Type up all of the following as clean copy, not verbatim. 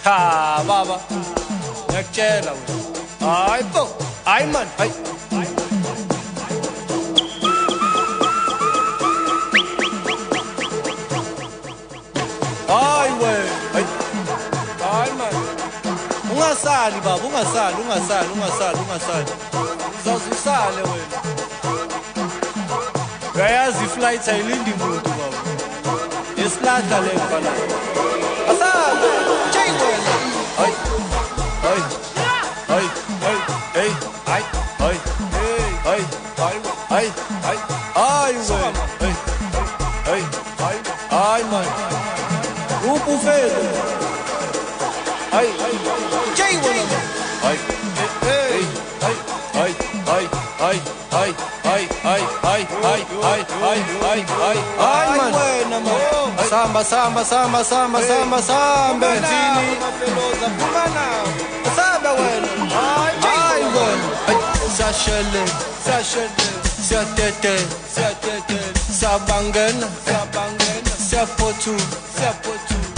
Ha baba, ngiyakutshela wena. Hayi bo, hayi man, hayi. Hayi wena, hayi. Hayi man. Ungasali baba, ungasali. Uzawuzisale wena. Uyayazi iflight ayilindi muntu baba. Yesilahla le mfana. Asale, jay wena. Hayi. Hayi. Hayi. Hayi. Hey. Hayi. Hayi. Hey. Hayi. Hayi. Hayi. Hayi. Hayi wena. Hayi. Hayi. Hayi. Hayi man. Upufele. Hayi. Jay wena. Hayi. Hey. Hayi. Hayi. Hayi. Hayi. Hayi. Hayi. Hayi. Hayi. Hayi. Hayi. Hayi. Hayi. Hayi man. Wena man. Samba. Tini. Mapeloza pumana. Samba wena. Hayi wena. Sashele. Siatete. Sabangena. Siapotu.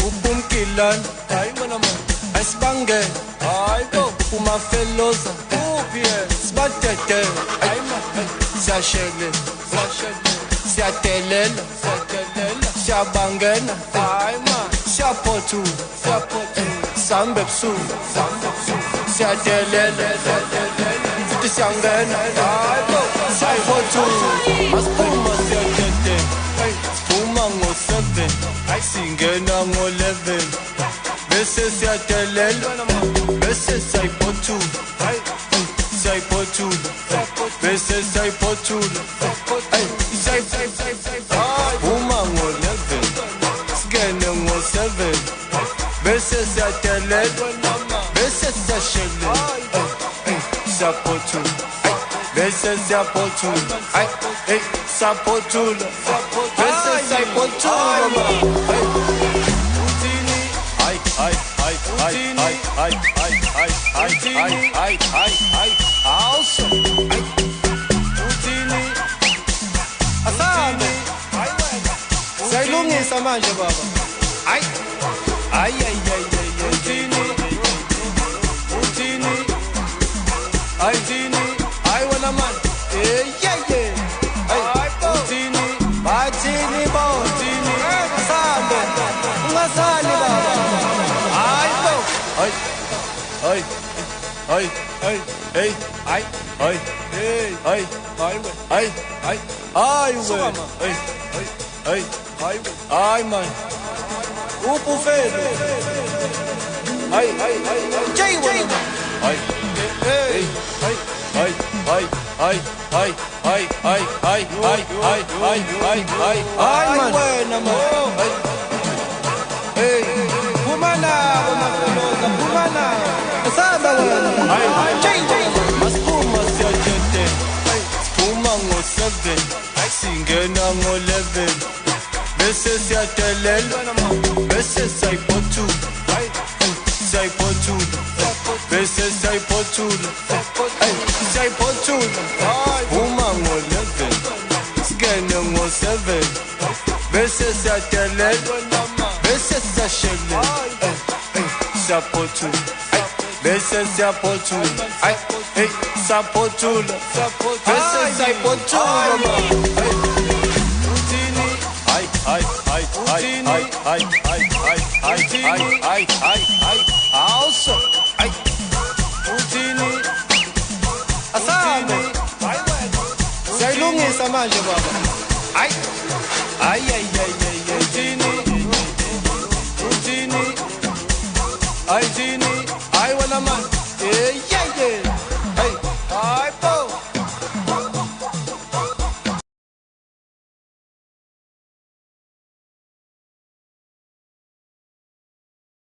Upumkilan. Hayi mana man. Asbange. Hayi bo. Umafeloza. Upie. Sbatete. Hayi man. Sashele. Siatelela. Siabangena. Hayi man. Siapotu. Sambepsu. Siatelela. Futhi siyangena. Hayi bo. Siapotu. Masipuma siatete. Sipuma ngo-7. Singena ngo-11. Bese siyatelela. Bese siyayipothula. Bese siyayipothula. Uma ngo-11. Singene ngo-7. Bese siyatelela. Bese siyashelela. Siyapothula. Bese siyapothula. Siyapothula. Bese siyayipothula. Awesome. Uthini. Asante. Sayilungisa manje baba. Ay. Uthini. Ay Tini. Ay wena man. Yeah. Ay Uthini. Bathini bo. Uthini. Asante. Ungasali baba. Ay bo. Ay. Hey. Man. Upufele. Jay wena. Man. Wena man. Hey. Pumana, umafeloza, pumana. Samba wena. Jay. Masipuma siyajete. Sipuma ngo-7. Singena ngo-11. Bese siyatelela. Bese siyayipothula. Bese siyayipothula. Uma ngo-11. Singene ngo-7. Bese siyatelela. Bese siyashelela. Siyapothula. Bese siyapothula. Siyapothula. Bese siyapothula. Uthini. Awesome. Uthini. Asante. Sayilungisa manje baba. Ay. Uthini. Ay Tini. Ay wena man.